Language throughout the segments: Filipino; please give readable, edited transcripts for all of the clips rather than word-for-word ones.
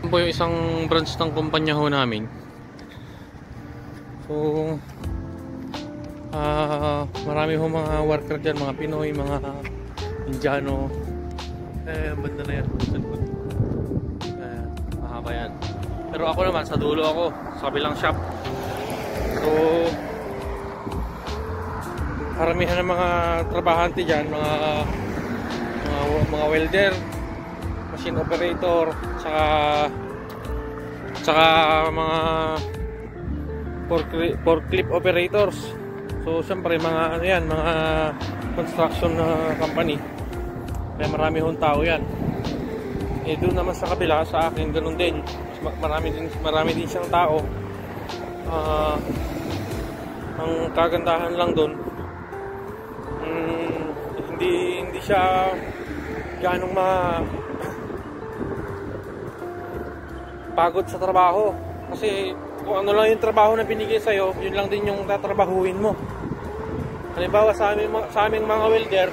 po yung isang branch ng kumpanya ho namin. So marami ho mga worker dyan, mga Pinoy, mga Indiano. Ang banda na yan mahaba yan. Pero ako naman sa dulo ako, sa kabilang shop. So karamihan ng mga trabahante dyan, mga welder, machine operator, tsaka mga forklift operators. So syempre mga ano yan, mga construction na company, kaya marami hong tao yan. Doon naman sa kabila sa akin ganun din, marami din siyang tao. Ang kagandahan lang doon, hindi siya ganong pagod sa trabaho, kasi kung ano lang yung trabaho na binigay sa'yo, yun lang din yung tatrabahuin mo. Halimbawa sa aming mga welder,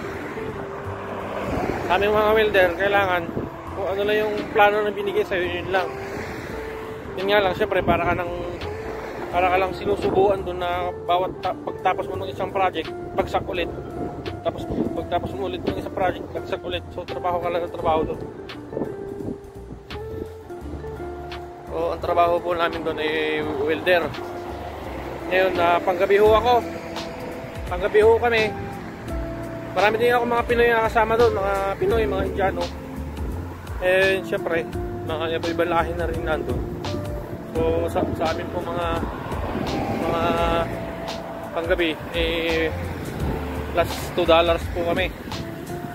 kailangan kung ano lang yung plano na binigay sa'yo, yun lang. Yun nga lang, syempre para ka lang sinusubuan doon na pagtapos mo ng isang project, bagsak ulit. Tapos pagtapos mo ulit ng isang project, bagsak ulit. So trabaho ka lang ng trabaho doon. So ang trabaho po namin doon ay welder. Ngayon panggabi ho ako. Panggabi ho kami. Marami din ako mga Pinoy na kasama doon, mga Pinoy, mga Indiano. Syempre, mga iba-ibang lahi na rin nandun. So sa amin po mga panggabi plus $2 po kami.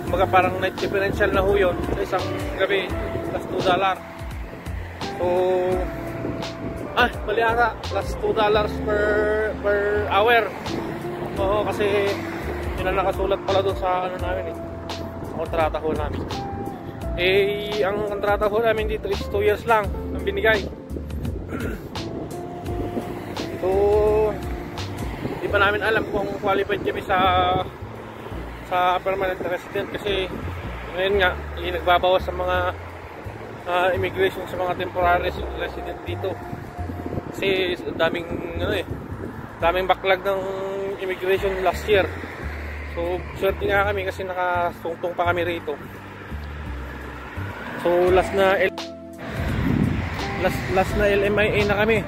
Kumbaga parang night differential na ho yun. Sa isang gabi plus $2. So mali ata, plus $2 per hour. Oo, kasi yun ang nakasulat pala doon sa ano namin sa kontrata ho namin. Ang kontrata ho namin dito is 2 years lang ang binigay. So di pa namin alam kung qualified kami sa permanent resident, kasi ngayon nga nagbabawas sa mga immigration sa mga temporary resident dito, kasi daming backlog ng immigration last year. So swerte nga kami kasi nakasungtong pa kami rito. So last na LMIA na kami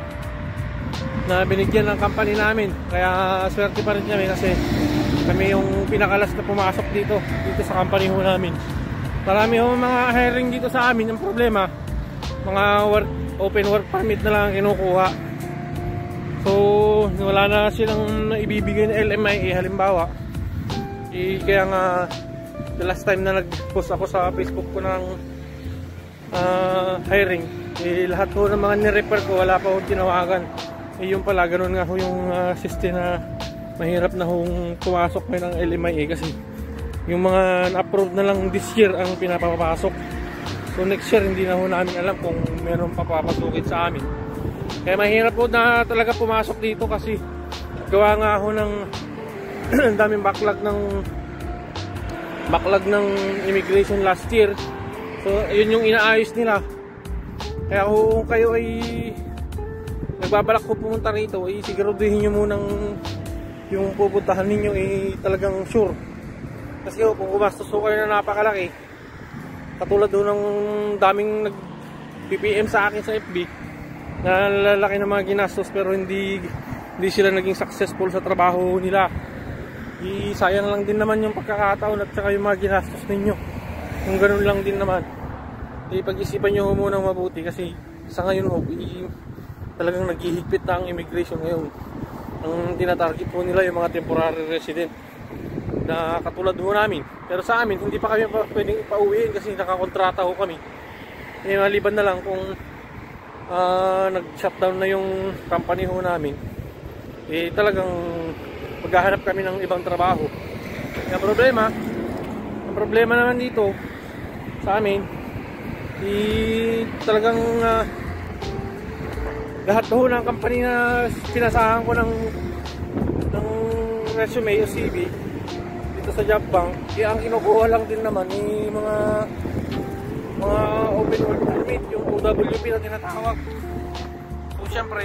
na binigyan ng company namin, kaya swerte pa rin kami kasi kami yung pinakalas na pumasok dito sa company ho namin. Marami ho mga hiring dito sa amin. Ang problema, mga open work permit na lang ang kinukuha. So wala na silang ibibigay na LMIA halimbawa. Kaya nga the last time na nag-post ako sa Facebook ko ng hiring, lahat ho ng mga ni-refer ko wala pa ho tinawagan. Yung pala, ganun nga ho yung system na mahirap na hong pumasok ngayon ng LMIA, kasi yung mga na-approve na lang this year ang pinapapasok. So next year hindi na ho namin alam kung meron papapasukin sa amin. Kaya mahirap po na talaga pumasok dito, kasi gawa nga ho ng daming backlog ng immigration last year. So yun yung inaayos nila. Kaya kung kayo ay nagbabalak ko pumunta rito, siguraduhin nyo munang yung pupuntahan ninyo talagang sure. Kasi kung gumastos ko kayo na napakalaki, katulad doon ng daming nag-PPM sa akin sa FB na lalaki ng mga ginastos pero hindi sila naging successful sa trabaho nila. Sayang lang din naman yung pagkakataon at saka yung mga ginastos ninyo. Kung ganun lang din naman, pag-isipan nyo munang mabuti, kasi sa ngayon talagang naghihigpit na ang immigration ngayon. Ang tinatarget po nila yung mga temporary resident na katulad ho namin. Pero sa amin, hindi pa kami pwedeng ipauwiin kasi nakakontrata ho kami. Maliban na lang kung nag-shutdown na yung company ho namin, talagang maghahanap kami ng ibang trabaho. Ang problema naman dito sa amin, talagang lahat ho ng company na pinasahan ko ng resume o CV dito sa job bank, ang kinukuha lang din naman mga open work permit, yung $2 OWP na tinatawag. So syempre,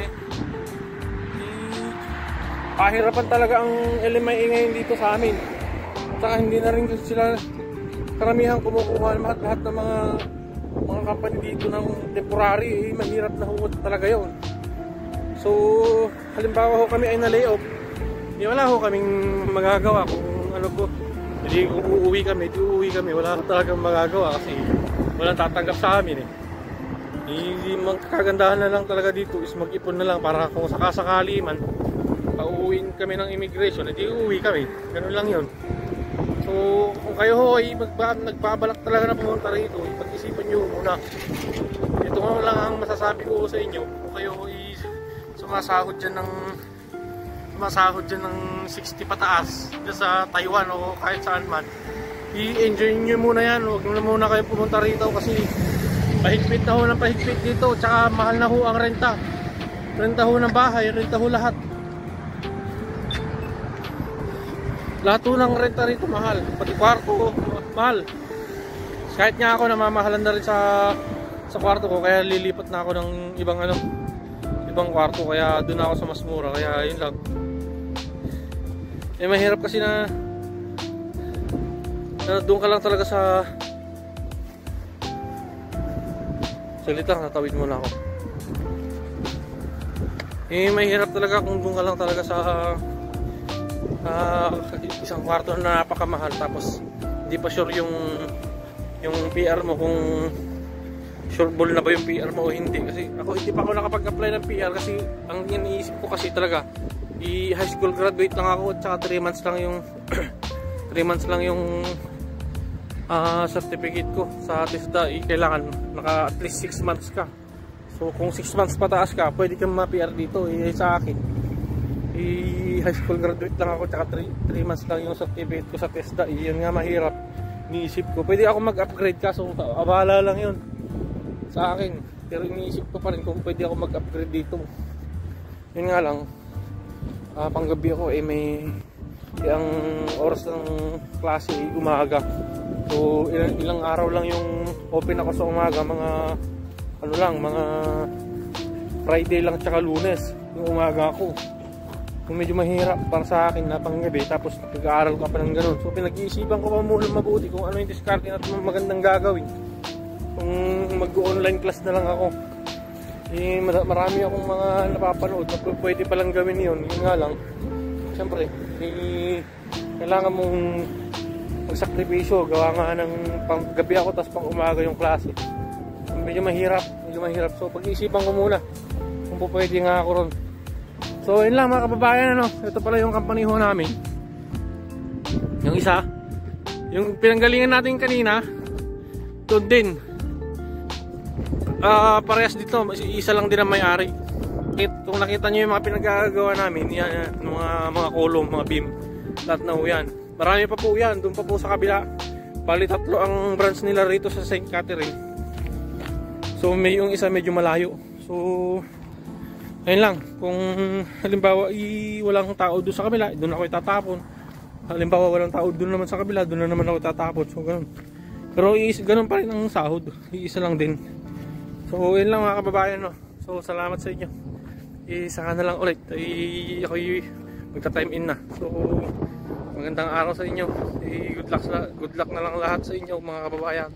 pahirapan talaga ang LMIA ngayon dito sa amin. At saka hindi na rin sila karamihan kumukuha lahat ng mga company dito ng temporary. Mahirap na huwag talaga yon. So halimbawa ho kami ay na-layoff, wala ho kaming magagawa kung ano ko. Hindi kung uuwi kami, wala talagang magagawa kasi walang tatanggap sa amin eh. Magkagandahan na lang talaga dito is mag-ipon na lang para kung sakasakali man pauuwiin kami ng immigration, hindi uuwi kami. Ganun lang yun. So kung kayo ho ay nagbabalak talaga na pumunta rito, pag-isipan nyo muna. Ito nga lang ang masasabi ko sa inyo. Kung kayo ay sumasahod dyan ng 60 pataas dyan sa Taiwan o kahit saan man, i-enjoy nyo muna yan. Huwag na muna kayo pumunta rito kasi pahigpit na ho ng pahigpit dito, tsaka mahal na ho ang renta ho ng bahay, renta ho lahat ho ng renta rito mahal, pati kwarto mahal. Kahit nga ako namamahalan na rin sa kwarto ko, kaya lilipat na ako ng ibang kwarto, kaya doon ako sa mas mura, kaya yun lang. Mahirap kasi na doon ka lang talaga sa saglit lang, natawid muna ako. Mahirap talaga kung doon ka lang talaga sa isang kwarto na napakamahal, tapos hindi pa sure yung PR mo kung sureball na ba yung PR mo o hindi. Kasi ako hindi pa ako nakapag-apply ng PR kasi ang iniisip ko kasi talaga high school graduate lang ako at saka 3 months lang yung certificate ko sa TESDA. Kailangan naka at least 6 months ka. So kung 6 months pataas ka, pwede kang ma-PR dito. Sa akin high school graduate lang ako at saka 3 months lang yung certificate ko sa TESDA. Yun nga mahirap. Iniisip ko pwede ako mag-upgrade ka, so abala lang yun sa akin, pero iniisip ko pa rin kung pwede ako mag-upgrade dito. Yun nga lang, panggabi ako may ang oras ng klase ay umaga, so ilang araw lang yung open ako sa umaga, mga Friday lang tsaka Lunes yung umaga ako. So medyo mahirap para sa akin na panggabi, tapos nag-aaral ka pa ng ganun. So pinag-iisipan ko pa muna mabuti kung ano yung discarding at magandang gagawin. Kung mag-online class na lang ako, marami akong mga napapanood na pwede palang gawin yun. Yun nga lang, syempre kailangan mong magsakripisyo. Gawa nga ng panggabi ako tapos pang umaga yung klase. Medyo mahirap. So pag-iisipan ko muna kung pwede nga ako ron. So yun lang mga kababayan, ito pala yung company ho namin. Yung isa, yung pinanggalingan natin kanina, doon din. Parehas dito, isa lang din ang may-ari. Kung nakita nyo yung mga pinagagawa namin, yan, mga kolong, mga beam, lahat na ho yan. Marami pa po yan, doon pa po sa kabila. Bali 3 ang branch nila rito sa St. Catherine. So yung isa medyo malayo. So ayun lang, kung halimbawa walang tao doon sa kabila, doon ako itatapon. Halimbawa walang tao doon naman sa kabila, doon na naman ako itatapon. So ganun. Pero ganun pa rin ang sahod, iisa lang din. So yun lang mga kababayan, So salamat sa inyo. Saka na lang ulit ako magta-time in na. So magandang araw sa inyo. Good luck na lang lahat sa inyo mga kababayan.